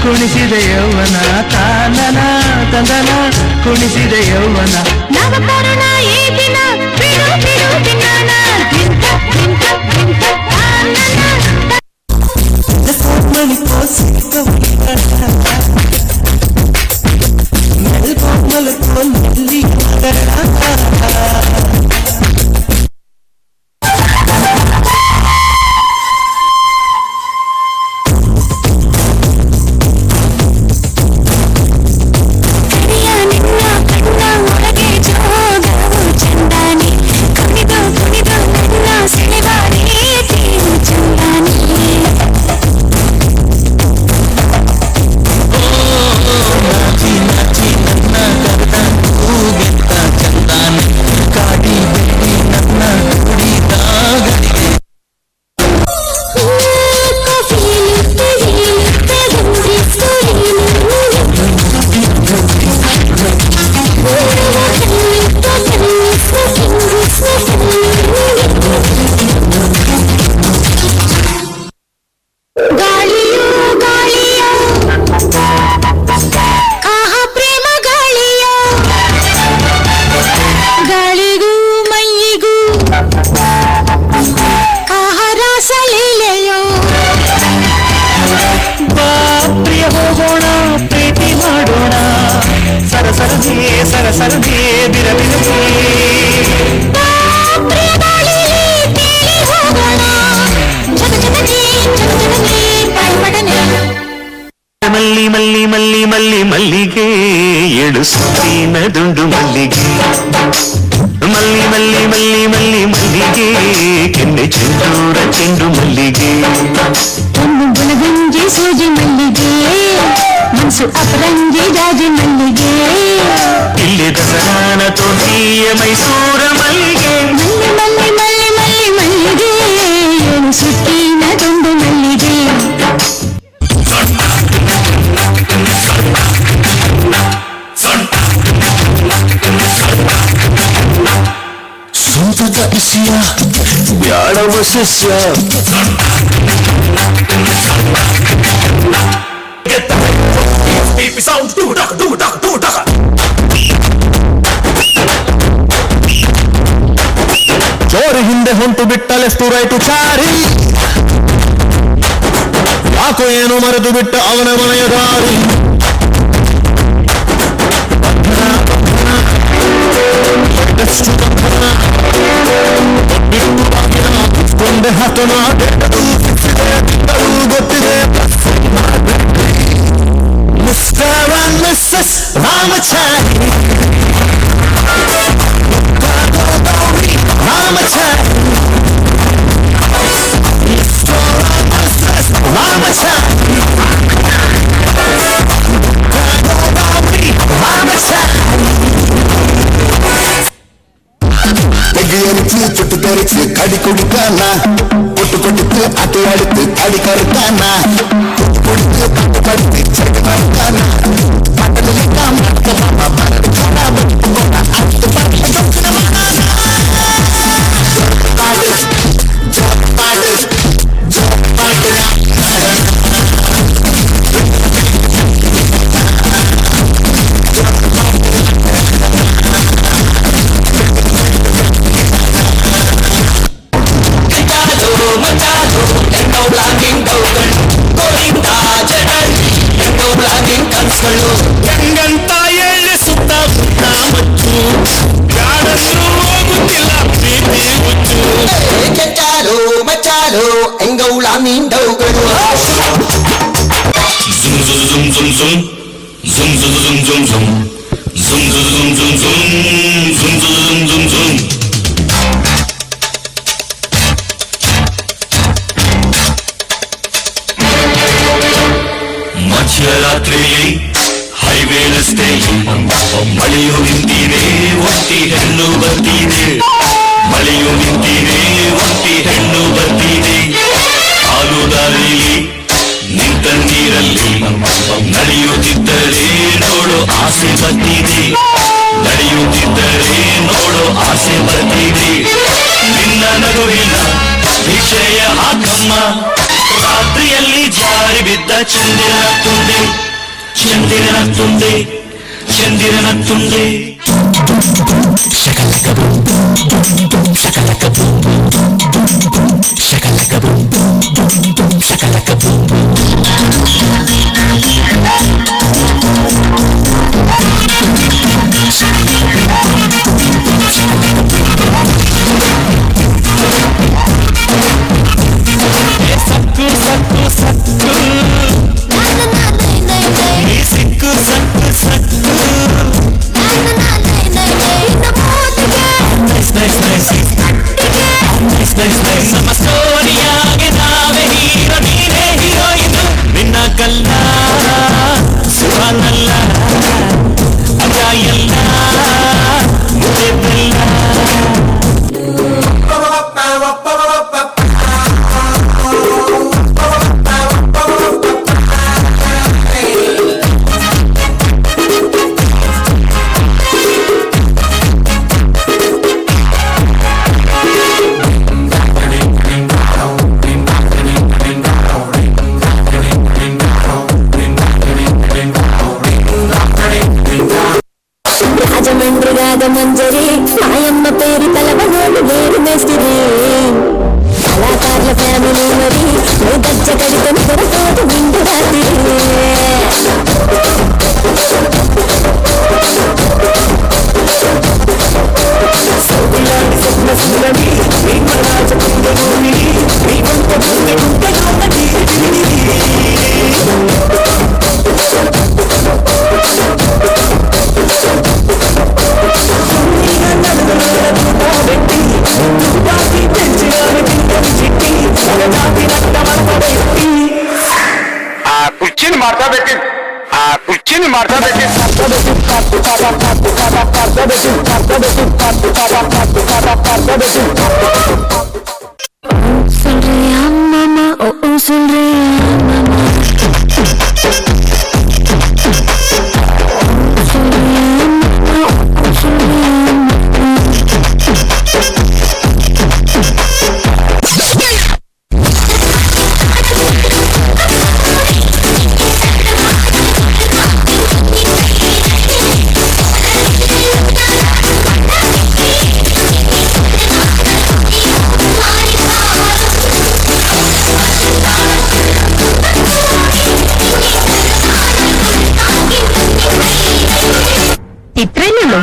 ಕುಣಿಸಿದ ಯೌವನ ತಾನನ ತಂದನ ಕುಣಿಸಿದ ಯೌವನ ನವತರುಣ ಈ ದಿನ ಬಿಡು ಬಿಡು ದಿನಾನ ಧಿಂತ ಧಿಂತ ಧಿಂತ ತಾನನ ಮಲ್ಲಿ ಮಲ್ಲಿ ಮಲ್ಲಿ ಮಲ್ಲಿ ಮಲ್ಲಿಗೆ ಏಳು ಸುತ್ತಿನ ದುಂಡು ಮಲ್ಲಿಗೆ ಮಲ್ಲಿ ಮಲ್ಲಿ ಮಲ್ಲಿ ಮಲ್ಲಿ ಮಲ್ಲಿಗೆ ಕೆನ್ನೆ ಚೆಂಡೂರ ಚೆಂಡು ಮಲ್ಲಿಗೆ ಒಂದು ಗುಣಗಂಜಿ ಸೂಜಿ ಮಲ್ಲಿಗೆ ಮನಸ್ಸು ಅಪರಂಜಿ ಜಾಜಿ ಮಲ್ಲಿಗೆ ಇಲ್ಲಿ ದಸರಾನ ತೋಟಿಯ ಮೈಸೂರ ಮಲ್ಲಿಗೆ ಮಲ್ಲಿ ಮಲ್ಲಿ ಮಲ್ಲಿ ಮಲ್ಲಿ ಮಲ್ಲಿಗೆ ಏಳು ಸುತ್ತಿನ ದುಂಡು ಮಲ್ಲಿಗೆ ಸ್ವಂತದ ಇಸಿಯ ಬ್ಯಾಡವ ಸಸ್ಯ ಜೋರು ಹಿಂದೆ ಹೊಂಟು ಬಿಟ್ಟ ಲೆಫ್ಟು ರೈಟು ಚಾರಿ ಯಾಕೋ ಏನು ಮರೆತು ಬಿಟ್ಟ ಅವನ ಮನೆಯ ದಾರಿ ಒಂದೇ ಹತನ ಗೊತ್ತಿದೆ mister and missus Ramachari Ramachari mister and missus Ramachari ತೆಗೆಯರಿಸಿ ಚುಟ್ಟು ತೆರೆಸಿ ಕಡಿ ಕುಡಿತಾನ ಕೊಟ್ಟು ಕೊಟ್ಟಿತ್ತು ಅತಿ ಆಡಿತು ಕಡಿ ಕರುತ್ತಾನ ಕುಡಿತು ಪಟ್ಟು ಪಡಿತು ಚಟ ಮಾಡ್ತಾನ ಪಟ್ಟದಲ್ಲಿ ಹೆಂಗಂತ ಎಳ್ಳೆ ಸುತ್ತ ಮಚ್ಚು ಯಾರನ್ನು ಹೋಗುತ್ತಿಲ್ಲ ಪ್ರೀತಿ ಹುಚ್ಚು ಕೆಚ್ಚಾಲು ಮಚ್ಚಾಲು ಎಂಗೌಳ ಮೀಂಡವುಗಳು zum zum zum zum zum zum zum zum zum zum zum zum zum zum zum zum ಮಧ್ಯರಾತ್ರಿಯಲ್ಲಿ ಹೈವೇ ರಸ್ತೆಯಲ್ಲಿ ಮಳೆಯು ನಿಂತಿದೆ ಒಟ್ಟಿ ಹೆಣ್ಣು ಬರ್ತಿದೆ ಮಳೆಯು ನಿಂತಿದೆ ಒಟ್ಟಿ ಹೆಣ್ಣು ಬರ್ತಿದೆ ಹಾಲು ದಾರಿಯಲ್ಲಿ ನಿಂತ ನೀರಲ್ಲಿ ನಡೆಯುತ್ತಿದ್ದರೆ ನೋಡು ಆಸೆ ಬರ್ತಿದೆ ನಡೆಯುತ್ತಿದ್ದರೆ ನೋಡು ಆಸೆ ಬರ್ತಿದೆ ನಿನ್ನ ನಗುವಿನ ವಿಷಯ ಹಾಕಮ್ಮ ರಾತ್ರಿಯಲ್ಲಿ ಜಾರಿ ಬಿದ್ದ ಚಂದಿರನ ತುಂಡೆ ಚಂದಿರನ ತುಂಡೆ ಚಂದಿರನ ತುಂಡೆ ಸಕ್ಕು ಸಕ್ಕು ಸಕ್ಕು ನೀ ಸಿಕ್ಕು ಸಕ್ಕು ಸಕ್ಕು nice nice nice nice nice nice ನಮ್ಮ ಸ್ಟೋರಿಯಾಗೆ ನಾವೇ ಹೀರೋ ನೀನೇ ಹೀರೋಯಿನ್ ನಿನ್ನ ಕಲ್ಲ ಸುಹಾನಲ್ಲ ಅಜ ಎಲ್ಲ ಮುದ್ದೆ ಬೆಲ್ಲ రాజమండ్రిగాద మంజరి మాయమ్మ పేరు తలవనోడు వేరు మేస్తిరి కళాకారుల ఫ్యామిలీ మరి గజ్జ కడిత నిద్రతోటి నిండు రాత్రి కుర్చీని మార్చబెట్టి కుర్చీని మార్చబెట్టి சொல்றியா மாமா ஓ சொல்றியா மாமா ఇట్రేనా